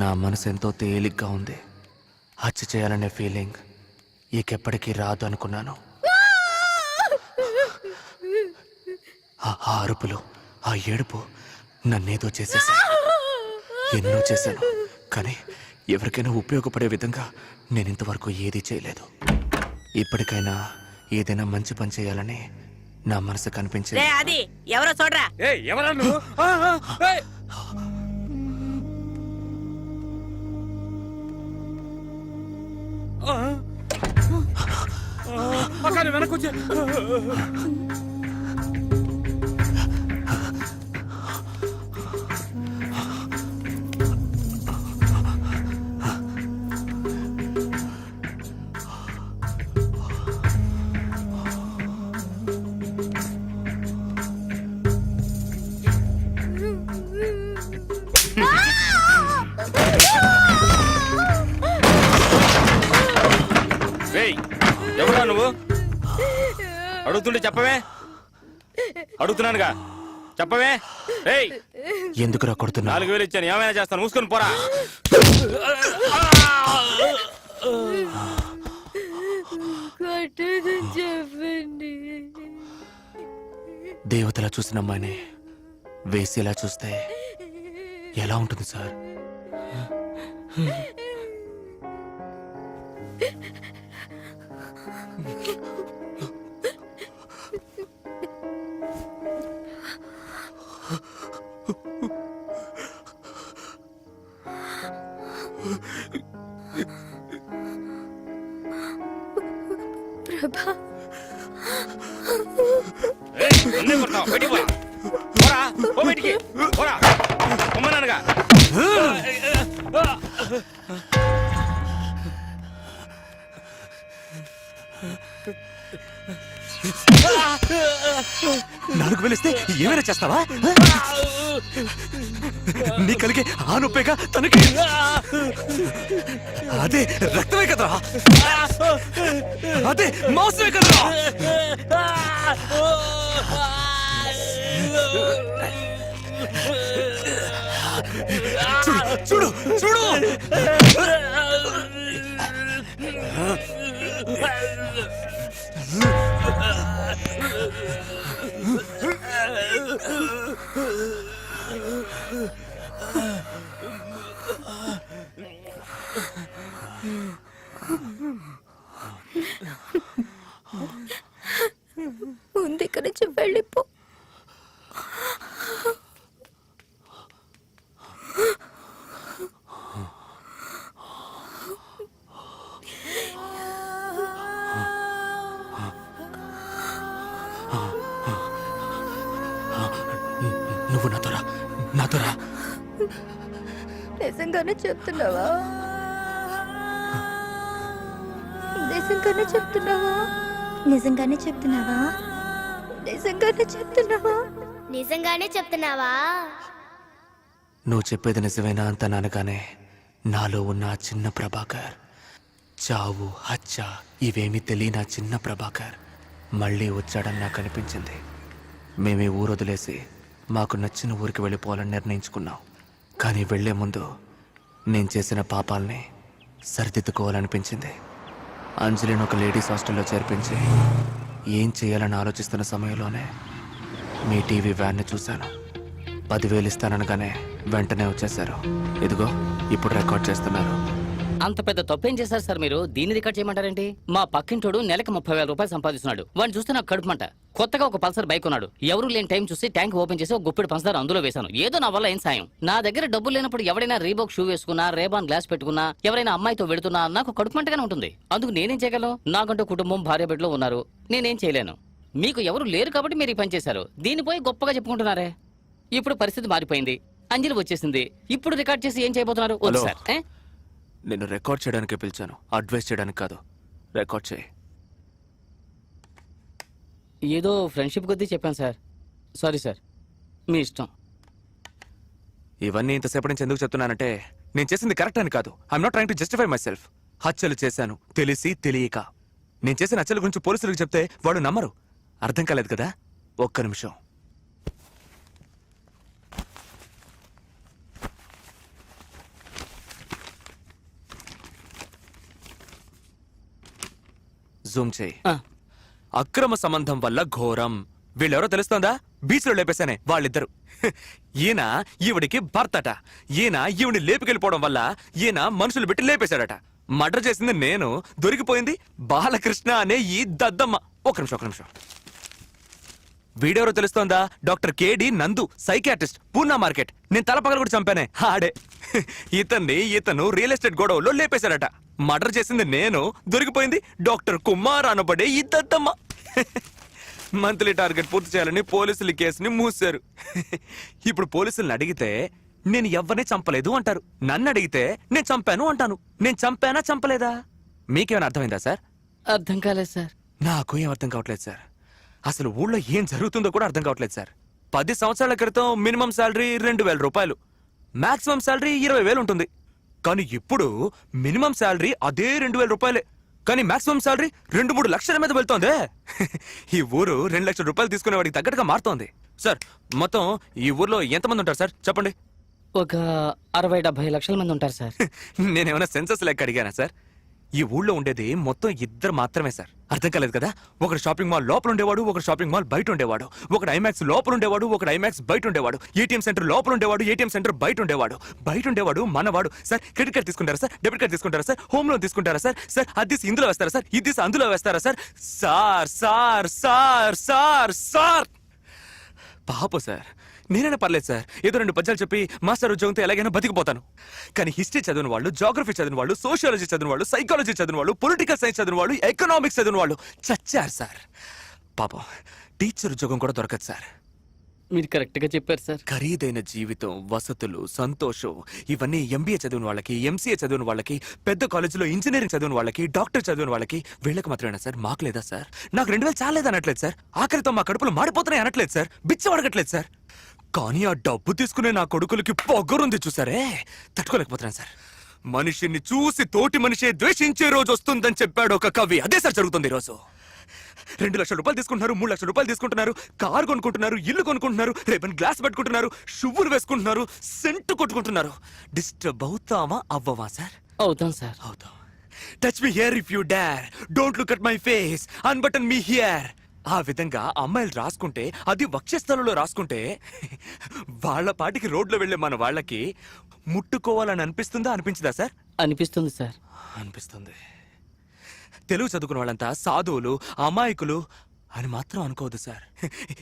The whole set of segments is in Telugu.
నా మనసు ఎంతో తేలిగ్గా ఉంది. హత్య చేయాలనే ఫీలింగ్ ఇకెప్పటికీ రాదు అనుకున్నాను. ఆ అరుపులు, ఆ ఏడుపు నన్నేదో చేసేసాయి. ఎన్నో చేశాను, కానీ ఎవరికైనా ఉపయోగపడే విధంగా నేను ఇంతవరకు ఏదీ చేయలేదు. ఇప్పటికైనా ఏదైనా మంచి పని చేయాలని నా మనసు కనిపించింది. అది ఎవరో చూడరా. వెనకొచ్చే ఎవరా నువ్వు? అడుగుతుంటే చెప్పవే. అడుగుతున్నానుగా, చెప్పవే. ఎందుకురా కొడుతున్నా? 4000 ఇచ్చాను, ఏమైనా చేస్తాను, మూసుకొని పోరా. చెప్పండి. దేవతలా చూసిన అమ్మాయిని వేసేలా చూస్తే ఎలా ఉంటుంది సార్? ప్రభా, నాలుగు వేలిస్తే ఏమైనా చేస్తావా? నీ కలిగే ఆ నొప్పేగా తనకి. అదే రక్తమే కదరా, అదే మాంసమే కదరా. చూడు చూడు చూడు. ముందు ఇక్కడి నుంచి వెళ్ళిపో. నువ్వు నాతోరా, నాతోరా. నిజంగానే చెప్తున్నావా? నిజంగానే చెప్తున్నావా? నిజంగానే చెప్తున్నావా? నిజంగానే చెప్తున్నావా? నిజంగానే చెప్తున్నావా? నువ్వు చెప్పేది నిజమేనా అంత అనగానే నాలో ఉన్న ఆ చిన్న ప్రభాకర్, చావు హత్య ఇవేమీ తెలియని ఆ చిన్న ప్రభాకర్ మళ్ళీ వచ్చాడని నాకు అనిపించింది. మేమే ఊరు వదిలేసి మాకు నచ్చిన ఊరికి వెళ్ళిపోవాలని నిర్ణయించుకున్నాం. కానీ వెళ్లే ముందు నేను చేసిన పాపాలని సరిదిద్దుకోవాలనిపించింది. అంజలిని ఒక లేడీస్ హాస్టల్లో చేర్పించి ఏం చేయాలని ఆలోచిస్తున్న సమయంలోనే మీ టీవీ వ్యాన్ని చూశాను. 10,000 ఇస్తాననగానే వెంటనే వచ్చేశారు. ఇదిగో ఇప్పుడు రికార్డ్ చేస్తున్నారు. అంత పెద్ద తప్పేం చేశారు సార్ మీరు? దీన్ని రికార్డ్ చేయమంటారేంటి? మా పక్కింటోడు నెలకు 30,000 రూపాయలు సంపాదిస్తున్నాడు. వాడిని చూస్తే నాకు కడుపుమంట. కొత్తగా ఒక పల్సర్ బైక్ ఉన్నాడు. ఎవరు లేని టైం చూసి ట్యాంక్ ఓపెన్ చేసి ఒక గుప్పెడు పంచదార అందులో వేశాను. ఏదో నా వల్ల ఏం సాయం. నా దగ్గర డబ్బులు లేనప్పుడు ఎవరైనా రీబాక్ షూ వేసుకున్నా, రేబాన్ గ్లాస్ పెట్టుకున్నా, ఎవరైనా అమ్మాయితో వెళుతున్నా నాకు కడుపుమంటగానే ఉంటుంది. అందుకు నేనేం చేయగలను? నాకంటూ కుటుంబం, భార్య బిడ్డలు ఉన్నారు. నేనేం చేయలేను. మీకు ఎవరు లేరు కాబట్టి మీరు ఈ పని చేశారు. దీన్ని పోయి గొప్పగా చెప్పుకుంటున్నారే. ఇప్పుడు పరిస్థితి మారిపోయింది. అంజలి వచ్చేసింది. ఇప్పుడు రికార్డ్ చేసి ఏం చేయబోతున్నారు? వద్దు సార్. నేను రికార్డ్ చేయడానికే పిలిచాను, అడ్వైస్ చేయడానికి కాదు. రికార్డ్ చేయి. ఏదో ఫ్రెండ్షిప్ కొద్దీ చెప్పాను సార్. సారీ సార్, మీ ఇష్టం. ఇవన్నీ ఇంతసేపటి నుంచి ఎందుకు చెప్తున్నానంటే నేను చేసింది కరెక్ట్ అని కాదు. I'm not trying to justify my self. హత్యలు చేశాను తెలిసి తెలియక. నేను చేసిన హత్యల గురించి పోలీసులకు చెప్తే వాడు నమ్మరు. అర్థం కాలేదు కదా? ఒక్క నిమిషం. జూమ్ చేయి. ఆ, అక్రమ సంబంధం వల్ల ఘోరం. వీళ్ళెవరో తెలుస్తోందా? బీచ్ లో లేపేశానే వాళ్ళిద్దరు. ఈయన ఈవిడికి భర్తట. ఈయన ఈవిని లేపుకెళ్ళిపోవడం వల్ల ఈయన మనుషులు పెట్టి లేపేశాడట. మర్డర్ చేసింది నేను, దొరికిపోయింది బాలకృష్ణ అనే ఈ దద్దమ్మ. ఒక నిమిషం. వీడెవరో తెలుస్తోందా? డాక్టర్ కేడి నందు, సైకియాట్రిస్ట్, పూనా మార్కెట్. నేను తలపగలు కూడా చంపానే ఆడే. ఇతను రియల్ ఎస్టేట్ గొడవలో లేపేశాడట. మర్డర్ చేసింది నేను, దొరికిపోయింది డాక్టర్ కుమార్ అనబడే ఈ దద్దమ్మ. మంత్లీ టార్గెట్ పూర్తి చేయాలని పోలీసులు ఈ కేసుని మూసారు. ఇప్పుడు పోలీసుల్ని అడిగితే నేను ఎవరిని చంపలేదు అంటారు. నన్ను అడిగితే నేను చంపాను అంటాను. నేను చంపానా చంపలేదా? మీకేమైనా అర్థమైందా సార్? అర్థం కాలేదు సార్. నాకు ఏం అర్థం కావట్లేదు సార్. అసలు ఊళ్ళో ఏం జరుగుతుందో కూడా అర్థం కావట్లేదు సార్. 10 సంవత్సరాల క్రితం మినిమం శాలరీ 2,000 రూపాయలు, మాక్సిమం శాలరీ 20,000 ఉంటుంది. కానీ ఇప్పుడు మినిమం శాలరీ అదే 2,000 రూపాయలే, కానీ మాక్సిమం శాలరీ 2-3 లక్షల మీద వెళ్తోందే. ఈ ఊరు 2 లక్షల రూపాయలు తీసుకునేవాడికి తగ్గట్టుగా మారుతోంది. సార్, మొత్తం ఈ ఊర్లో ఎంతమంది ఉంటారు సార్ చెప్పండి? ఒక 60-70 లక్షల మంది ఉంటారు సార్. నేనేమైనా సెన్సస్ లెక్క అడిగానా సార్? ఈ ఊళ్ళో ఉండేది మొత్తం 2 మాత్రమే సార్. అర్థం కాలేదు కదా? ఒకడు షాపింగ్ మాల్ లోపల ఉండేవాడు, ఒకడు షాపింగ్ మాల్ బయట ఉండేవాడు. ఒకడు ఐమాక్స్ లోపల ఉండేవాడు, ఒకడు ఐమాక్స్ బయట ఉండేవాడు. ఏటీఎం సెంటర్ లోపల ఉండేవాడు, ఏటీఎం సెంటర్ బయట ఉండేవాడు. మనవాడు. సార్, క్రెడిట్ కార్డ్ తీసుకుంటారా సార్? డెబిట్ కార్డ్ తీసుకుంటారా సార్? హోమ్ లోన్ తీసుకుంటారా సార్? సార్, అది ఇందులో వేస్తారా సార్? ఇది అందులో వేస్తారా సార్? సార్ పాప సార్, నేనైనా పర్లేదు సార్, ఏదో 2 పద్యాలు చెప్పి మాస్టర్ ఉద్యోగంతో ఎలాగైనా బతికిపోతాను. కానీ హిస్టరీ చదివిన వాళ్ళు, జాగ్రఫీ చదివిన వాళ్ళు, సోషియాలజీ చదివిన వాళ్ళు, సైకాలజీ చదివిన వాళ్ళు, పొలిటికల్ సైన్స్ చదివిన వాళ్ళు, ఎకనామిక్స్ చదివిన వాళ్ళు చచ్చారు సార్. పాపం టీచర్ ఉద్యోగం కూడా దొరకదు సార్. మీరు కరెక్ట్ గా చెప్పారు సార్. ఖరీదైన జీవితం, వసతులు, సంతోషం ఇవన్నీ ఎంబీఏ చదివిన వాళ్ళకి, ఎంసీఏ చదివిన వాళ్ళకి, పెద్ద కాలేజీలో ఇంజనీరింగ్ చదివిన వాళ్ళకి, డాక్టర్ చదివిన వాళ్ళకి, వీళ్ళకి మాత్రమేనా సార్? మాకు లేదా సార్? నాకు 2,000 చాలేదు అనట్లేదు సార్. ఆఖరితో మా కడుపులు మాడిపోతున్నాయి అనట్లేదు సార్. బిచ్చం అడగట్లేదు సార్. కానీ ఆ డబ్బు తీసుకునే నా కొడుకులకి పొగరుంది చూసారే, తట్టుకోలేకపోతున్నాను సార్. మనిషిని చూసి తోటి మనిషే ద్వేషించే రోజు వస్తుందని చెప్పాడు ఒక కవి. అదే సార్ జరుగుతుంది ఈరోజు. 2 లక్షల రూపాయలు తీసుకుంటున్నారు, 3 లక్షల రూపాయలు తీసుకుంటున్నారు, కారు కొనుక్కుంటున్నారు, ఇల్లు కొనుక్కుంటున్నారు, రేపని గ్లాస్ పెట్టుకుంటున్నారు, షువ్వులు వేసుకుంటున్నారు, సెంటు కొట్టుకుంటున్నారు. డిస్టర్బ్ అవుతామా అవ్వవా సార్? అవుతాం సార్. అవుతాం. Touch me here if you dare, don't look at my face, unbutton me here. ఆ విధంగా అమ్మాయిలు రాసుకుంటే, అది వక్షస్థలంలో రాసుకుంటే, వాళ్ళ పాటికి రోడ్లో వెళ్లే మన వాళ్ళకి ముట్టుకోవాలని అనిపిస్తుందా అనిపించదా సార్? అనిపిస్తుంది సార్. అనిపిస్తుంది. తెలుగు చదువుకున్న వాళ్ళంతా సాధువులు, అమాయకులు అని మాత్రం అనుకోవద్దు సార్.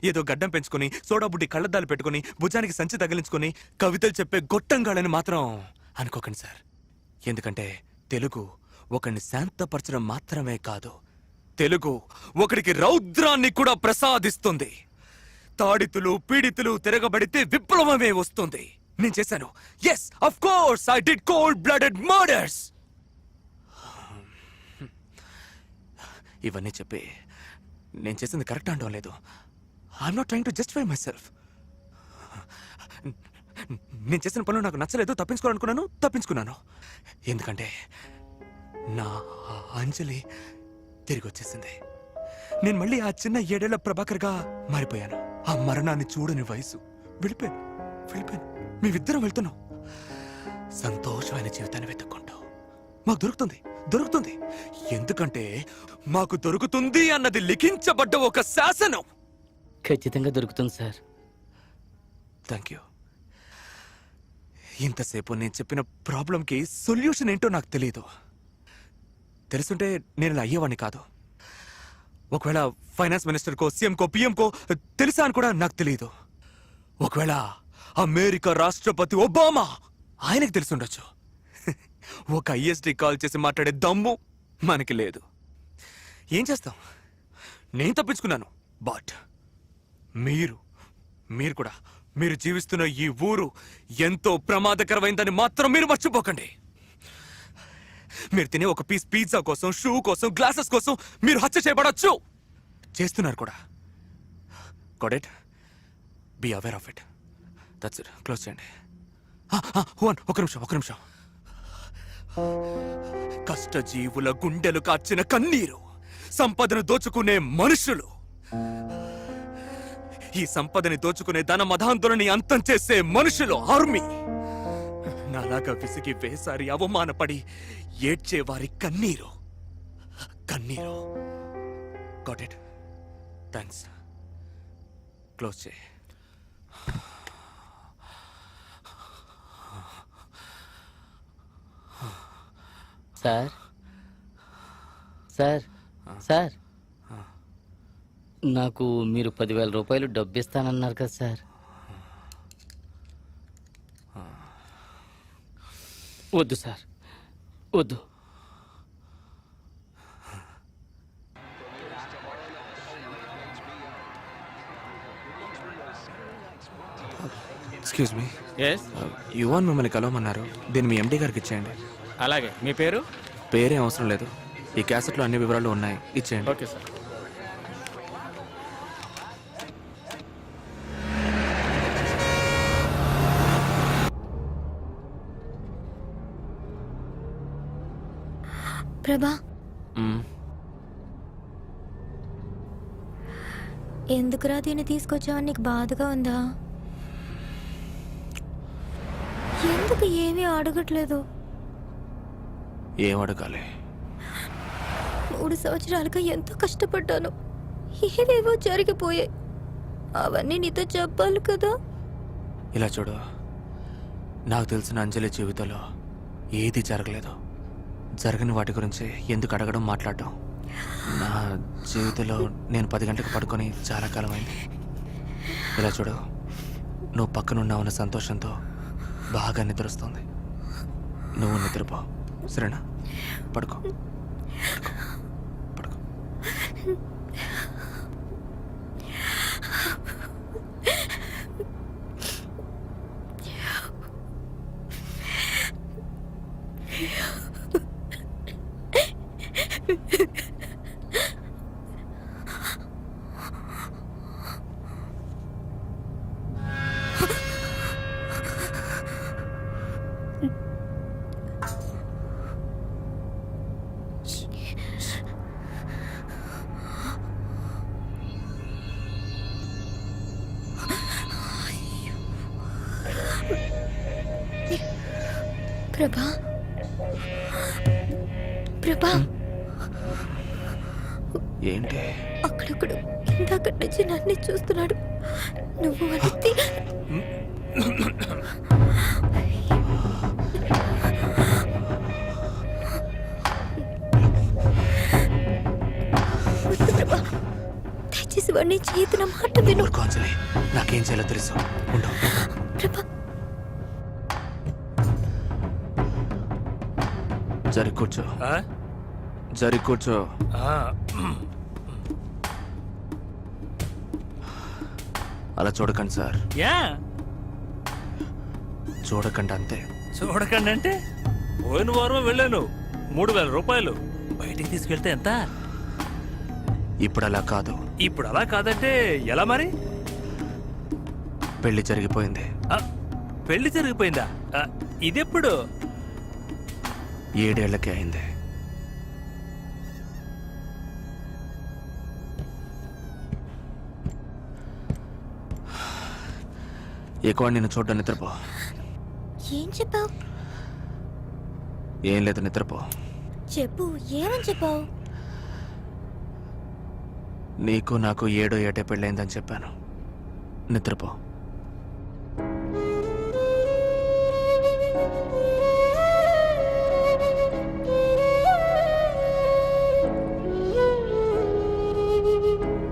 ఏదో గడ్డం పెంచుకుని, సోడా బుడ్డి కళ్ళద్దాలు పెట్టుకుని, భుజానికి సంచి తగిలించుకుని కవితలు చెప్పే గొట్టంగాళ్ళని మాత్రం అనుకోకండి సార్. ఎందుకంటే తెలుగు ఒకరిని శాంతపరచడం మాత్రమే కాదు, తెలుగు ఒకడికి రౌద్రాన్ని కూడా ప్రసాదిస్తుంది. తాడితులు, పీడితులు తిరగబడితే విప్లవమే వస్తుంది. నేను చేశాను. Yes, of course I did cold blooded murders. ఇవన్నీ చెప్పి నేను చేసింది కరెక్ట్ అనడం లేదు. I'm not trying to justify myself. నేను చేసిన పనులు నాకు నచ్చలేదు, తప్పించుకున్నాను. ఎందుకంటే నా అంజలి తిరిగి వచ్చేసింది. నేను మళ్ళీ ఆ చిన్న 7 ఏళ్ల ప్రభాకర్గా మారిపోయాను. ఆ మరణాన్ని చూడని వయసు. వెళ్ళిపోయాను. మేమిద్దరం వెళ్తున్నాం సంతోషమైన జీవితాన్ని వెతుక్కుంటూ. మాకు దొరుకుతుంది. ఎందుకంటే మాకు దొరుకుతుంది అన్నది లిఖించబడ్డ ఒక శాసనం. ఖచ్చితంగా దొరుకుతుంది సార్. Thank you. ఇంతసేపు నేను చెప్పిన ప్రాబ్లంకి సొల్యూషన్ ఏంటో నాకు తెలియదు. తెలుసుంటే నేను ఇలా అయ్యేవాడిని కాదు. ఒకవేళ ఫైనాన్స్ మినిస్టర్కో, సీఎంకో, పిఎంకో తెలుసా అని కూడా నాకు తెలియదు. ఒకవేళ అమెరికా రాష్ట్రపతి ఒబామా ఆయనకు తెలుసుండొచ్చు. ఒక ఐఎస్డి కాల్ చేసి మాట్లాడే దమ్ము మనకి లేదు. ఏం చేస్తాం? నేను తప్పించుకున్నాను. బట్ మీరు కూడా, మీరు జీవిస్తున్న ఈ ఊరు ఎంతో ప్రమాదకరమైందని మాత్రం మీరు మర్చిపోకండి. మీరు తినే ఒక పీస్ పిజ్జా కోసం, షూ కోసం, గ్లాసెస్ కోసం మీరు హత్య చేయబడచ్చు. చేస్తున్నారు కూడా. Got it? Be aware of it. That's it. Close చేయండి. ఒక నిమిషం. కష్టజీవుల గుండెలు కార్చిన కన్నీరు, సంపదను దోచుకునే మనుషులు, ఈ సంపదని దోచుకునే ధన మధాంతులని అంతం చేసే మనుషులు, ఆర్మీ. నాలాగా విసిగి వేసారి అవమానపడి ఏడ్చేవారి కన్నీరు. Got it. థ్యాంక్స్. క్లోజ్ చేయి. సార్ సార్ సార్ నాకు మీరు 10,000 రూపాయలు డబ్బు ఇస్తానన్నారు కదా సార్. వద్దు సార్, వద్దు. ఎక్స్క్యూజ్ మీ, ఎస్, యువన్ మిమ్మల్ని కలవమన్నారు. దీన్ని మీ ఎండి గారికి ఇచ్చేయండి. అలాగే. మీ పేరు? పేరేం అవసరం లేదు, ఈ క్యాసెట్లో అన్ని వివరాలు ఉన్నాయి, ఇచ్చేయండి. Okay sir. ప్రభా, మ్మ్. ఎందుకురా దీన్ని తీసుకొచ్చావని నీకు బాధగా ఉందా? ఎందుకు ఏమీ అడగట్లేదు? ఏం అడగాలి? 3 సంవత్సరాలుగా ఎంతో కష్టపడ్డాను, ఏవేవో జరిగిపోయాయి. అవన్నీ నీతో చెప్పాలి కదా. ఇలా చూడు, నాకు తెలిసిన అంజలి జీవితంలో ఏది జరగలేదు. జరగని వాటి గురించి ఎందుకు అడగడం, మాట్లాడటం? నా జీవితంలో నేను 10 గంటలకు పడుకొని చాలా కాలం అయింది. ఇలా చూడు, నువ్వు పక్కనున్నావన్న సంతోషంతో బాగా నిద్రొస్తుంది. నువ్వు నిద్రపో, సరేనా? పడుకో, పడుకో. ప్రభా, ప్రభా, ఏంటి? అక్కడొక్కడు ఇందాక నుంచి నన్ను చూస్తున్నాడు. నువ్వు అడిగితే వద్దు ప్రభా, దయచేసి వాడిని చేతున్న మాట విను. ఊరుకో అంజలి, నాకేం చేయాలో తెలుసు. ఉండు. ప్రభా, జరి కూర్చో, జరి కూర్చో. అలా చూడకండి సార్, యా చూడకండి అంతే. చూడకండి అంటే పోయిన వారం వెళ్ళాను, 3,000 రూపాయలు బయటికి తీసుకెళ్తే ఎంత? ఇప్పుడు అలా కాదు. ఇప్పుడు అలా కాదంటే ఎలా మరి? పెళ్లి జరిగిపోయింది. ఆ, పెళ్లి జరిగిపోయిందా? ఇదెప్పుడు? 7 ఏళ్లకే అయింది. ఎక్కువ నిన్ను చూడ్డం, నిద్రపో. ఏం చెప్పావు? ఏం లేదు, నిద్రపో. చెప్పు, ఏమని చెప్పావు? నీకు నాకు 7 ఏటే పెళ్ళైందని చెప్పాను. నిద్రపో.